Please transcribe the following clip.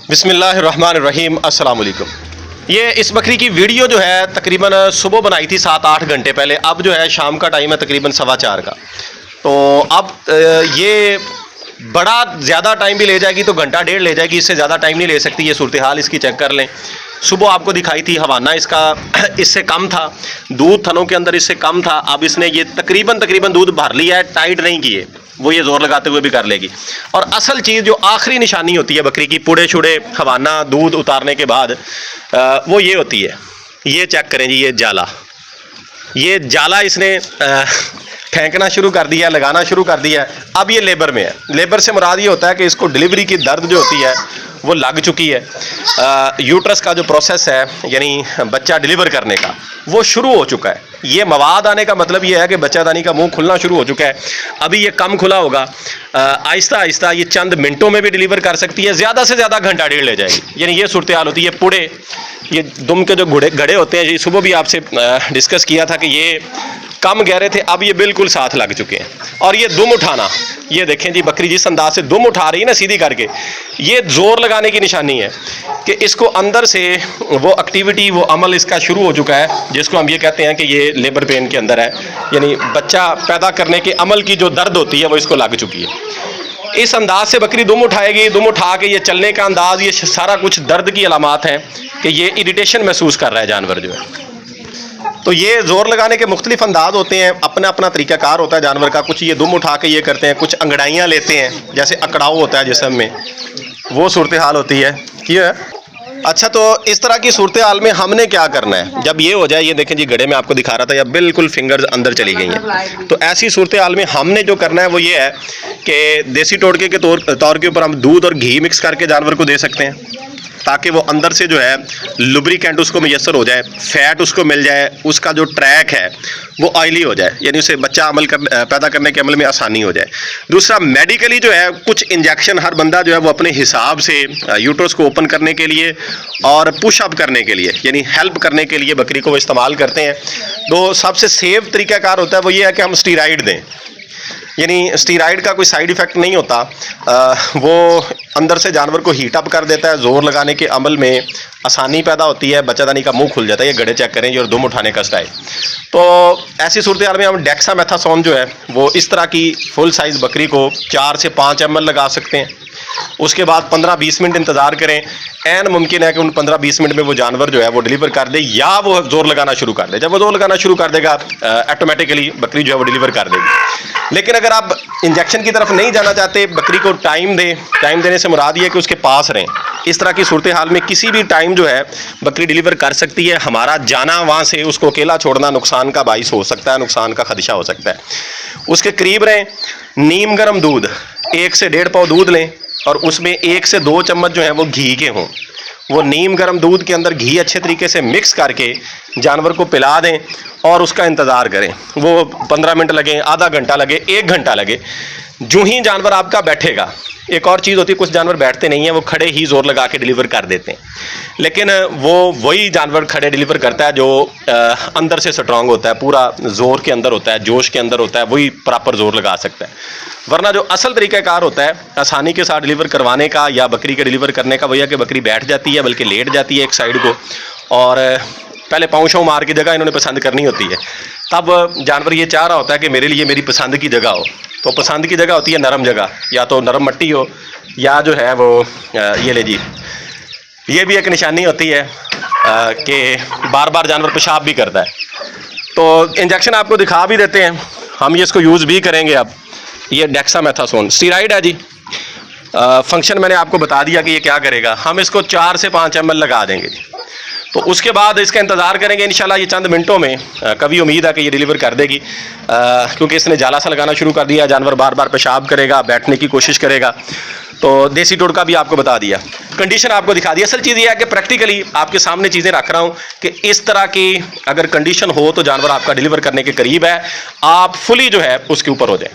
بسم اللہ الرحمن الرحیم، السلام علیکم۔ یہ اس بکری کی ویڈیو جو ہے تقریباً صبح بنائی تھی 7-8 گھنٹے پہلے، اب جو ہے شام کا ٹائم ہے تقریباً 4:15 کا۔ تو اب یہ بڑا زیادہ ٹائم بھی لے جائے گی تو گھنٹہ ڈیڑھ لے جائے گی، اس سے زیادہ ٹائم نہیں لے سکتی۔ یہ صورتحال اس کی چیک کر لیں۔ صبح آپ کو دکھائی تھی حوانہ اس کا اس سے کم تھا، دودھ تھنوں کے اندر اس سے کم تھا۔ اب اس نے یہ تقریباً دودھ بھر لیا ہے، ٹائٹ نہیں کیے، وہ یہ زور لگاتے ہوئے بھی کر لے گی۔ اور اصل چیز جو آخری نشانی ہوتی ہے بکری کی پوڑے چھوڑے حوانہ دودھ اتارنے کے بعد، وہ یہ ہوتی ہے، یہ چیک کریں جی، یہ جالا اس نے پھینکنا شروع کر دیا، لگانا شروع کر دیا ہے۔ اب یہ لیبر میں ہے۔ لیبر سے مراد یہ ہوتا ہے کہ اس کو ڈلیوری کی درد جو ہوتی ہے وہ لگ چکی ہے۔ یوٹرس کا جو پروسیس ہے، یعنی بچہ ڈلیور کرنے کا، وہ شروع ہو چکا ہے۔ یہ مواد آنے کا مطلب یہ ہے کہ بچہ دانی کا منہ کھلنا شروع ہو چکا ہے۔ ابھی یہ کم کھلا ہوگا، آہستہ آہستہ یہ چند منٹوں میں بھی ڈلیور کر سکتی ہے، زیادہ سے زیادہ گھنٹہ ڈیڑھ لے جائے گی۔ یعنی یہ صورتحال ہوتی ہے۔ پوڑے یہ دم کے جو گھڑے ہوتے ہیں، یہ صبح بھی آپ سے ڈسکس کیا تھا کہ یہ کم گہرے تھے، اب یہ بالکل ساتھ لگ چکے ہیں۔ اور یہ دم اٹھانا، یہ دیکھیں جی بکری جس انداز سے دم اٹھا رہی ہے نا سیدھی کر کے، یہ زور لگانے کی نشانی ہے کہ اس کو اندر سے وہ ایکٹیویٹی، وہ عمل اس کا شروع ہو چکا ہے، جس کو ہم یہ کہتے ہیں کہ یہ لیبر پین کے اندر ہے۔ یعنی بچہ پیدا کرنے کے عمل کی جو درد ہوتی ہے وہ اس کو لگ چکی ہے۔ اس انداز سے بکری دم اٹھائے گی، دم اٹھا کے یہ چلنے کا انداز، یہ سارا کچھ درد کی علامات ہیں کہ یہ اریٹیشن محسوس کر رہا ہے جانور جو ہے۔ تو یہ زور لگانے کے مختلف انداز ہوتے ہیں، اپنا اپنا طریقہ کار ہوتا ہے جانور کا۔ کچھ یہ دم اٹھا کے یہ کرتے ہیں، کچھ انگڑائیاں لیتے ہیں، جیسے اکڑاؤ ہوتا ہے جسم میں، وہ صورتحال ہوتی ہے۔ یہ اچھا، تو اس طرح کی صورتحال میں ہم نے کیا کرنا ہے جب یہ ہو جائے؟ یہ دیکھیں جی گڑھے میں آپ کو دکھا رہا تھا، یا بالکل فنگرز اندر چلی گئی ہیں۔ تو ایسی صورتحال میں ہم نے جو کرنا ہے وہ یہ ہے کہ دیسی ٹوٹکے کے طور کے اوپر ہم دودھ اور گھی مکس کر کے جانور کو دے سکتے ہیں، تاکہ وہ اندر سے جو ہے لوبریکینٹ اس کو میسر ہو جائے، فیٹ اس کو مل جائے، اس کا جو ٹریک ہے وہ آئلی ہو جائے، یعنی اسے بچہ پیدا کرنے کے عمل میں آسانی ہو جائے۔ دوسرا، میڈیکلی جو ہے کچھ انجیکشن ہر بندہ جو ہے وہ اپنے حساب سے یوٹرس کو اوپن کرنے کے لیے اور پش اپ کرنے کے لیے، یعنی ہیلپ کرنے کے لیے بکری کو وہ استعمال کرتے ہیں۔ تو سب سے سیف طریقہ کار ہوتا ہے وہ یہ ہے کہ ہم اسٹیرائڈ دیں۔ یعنی اسٹیرائڈ کا کوئی سائیڈ ایفیکٹ نہیں ہوتا، وہ اندر سے جانور کو ہیٹ اپ کر دیتا ہے، زور لگانے کے عمل میں آسانی پیدا ہوتی ہے، بچہ دانی کا منہ کھل جاتا ہے۔ یہ گڑھے چیک کریں جی، اور دم اٹھانے کا سٹائل۔ تو ایسی صورتحال میں ہم ڈیکسا میتھاسون جو ہے وہ اس طرح کی فل سائز بکری کو 4 سے 5 ml لگا سکتے ہیں۔ اس کے بعد 15-20 منٹ انتظار کریں۔ عین ممکن ہے کہ ان 15-20 منٹ میں وہ جانور جو ہے وہ ڈلیور کر دے، یا وہ زور لگانا شروع کر دے۔ جب وہ زور لگانا شروع کر دے گا، آٹومیٹیکلی بکری جو ہے وہ ڈلیور کر دے گی۔ لیکن اگر آپ انجیکشن کی طرف نہیں جانا چاہتے، بکری کو ٹائم دیں۔ ٹائم دینے سے مراد یہ ہے کہ اس کے پاس رہیں۔ اس طرح کی صورتحال میں کسی بھی ٹائم جو ہے بکری ڈلیور کر سکتی ہے۔ ہمارا جانا وہاں سے اس کو اکیلا چھوڑنا نقصان کا باعث ہو سکتا ہے، نقصان کا خدشہ ہو سکتا ہے۔ اس کے قریب رہیں۔ نیم گرم دودھ 1 سے 1.5 پاؤ دودھ لیں، اور اس میں 1 سے 2 چمچ جو ہیں وہ گھی کے ہوں۔ وہ نیم گرم دودھ کے اندر گھی اچھے طریقے سے مکس کر کے جانور کو پلا دیں، اور اس کا انتظار کریں۔ وہ 15 منٹ لگیں، آدھا گھنٹہ لگے، 1 گھنٹہ لگے، جو ہی جانور آپ کا بیٹھے گا۔ ایک اور چیز ہوتی ہے، کچھ جانور بیٹھتے نہیں ہیں، وہ کھڑے ہی زور لگا کے ڈلیور کر دیتے ہیں، لیکن وہی جانور کھڑے ڈلیور کرتا ہے جو اندر سے سٹرانگ ہوتا ہے، پورا زور کے اندر ہوتا ہے، جوش کے اندر ہوتا ہے، وہی پراپر زور لگا سکتا ہے۔ ورنہ جو اصل طریقہ کار ہوتا ہے آسانی کے ساتھ ڈلیور کروانے کا یا بکری کے ڈلیور کرنے کا، وہ یہ کہ بکری بیٹھ جاتی ہے، بلکہ لیٹ جاتی ہے ایک سائیڈ کو، اور پہلے پاؤں شاؤں مار کی جگہ انہوں نے پسند کرنی ہوتی ہے۔ تب جانور یہ چاہ رہا ہوتا ہے کہ میرے لیے میری پسند کی جگہ ہو۔ تو پسند کی جگہ ہوتی ہے نرم جگہ، یا تو نرم مٹی ہو، یا جو ہے وہ یہ لے جی، یہ بھی ایک نشانی ہوتی ہے کہ بار بار جانور پیشاب بھی کرتا ہے۔ تو انجیکشن آپ کو دکھا بھی دیتے ہیں، ہم یہ اس کو یوز بھی کریں گے اب۔ یہ ڈیکسا میتھاسون اسٹیرائڈ ہے جی۔ فنکشن میں نے آپ کو بتا دیا کہ یہ کیا کرے گا۔ ہم اس کو 4 سے 5 ml لگا دیں گے جی۔ تو اس کے بعد اس کا انتظار کریں گے، انشاءاللہ یہ چند منٹوں میں کبھی امید ہے کہ یہ ڈلیور کر دے گی، کیونکہ اس نے جالا سا لگانا شروع کر دیا۔ جانور بار بار پیشاب کرے گا، بیٹھنے کی کوشش کرے گا۔ تو دیسی ٹوٹکا بھی آپ کو بتا دیا، کنڈیشن آپ کو دکھا دی۔ اصل چیز یہ ہے کہ پریکٹیکلی آپ کے سامنے چیزیں رکھ رہا ہوں کہ اس طرح کی اگر کنڈیشن ہو تو جانور آپ کا ڈلیور کرنے کے قریب ہے، آپ فلی جو ہے اس کے اوپر ہو جائیں۔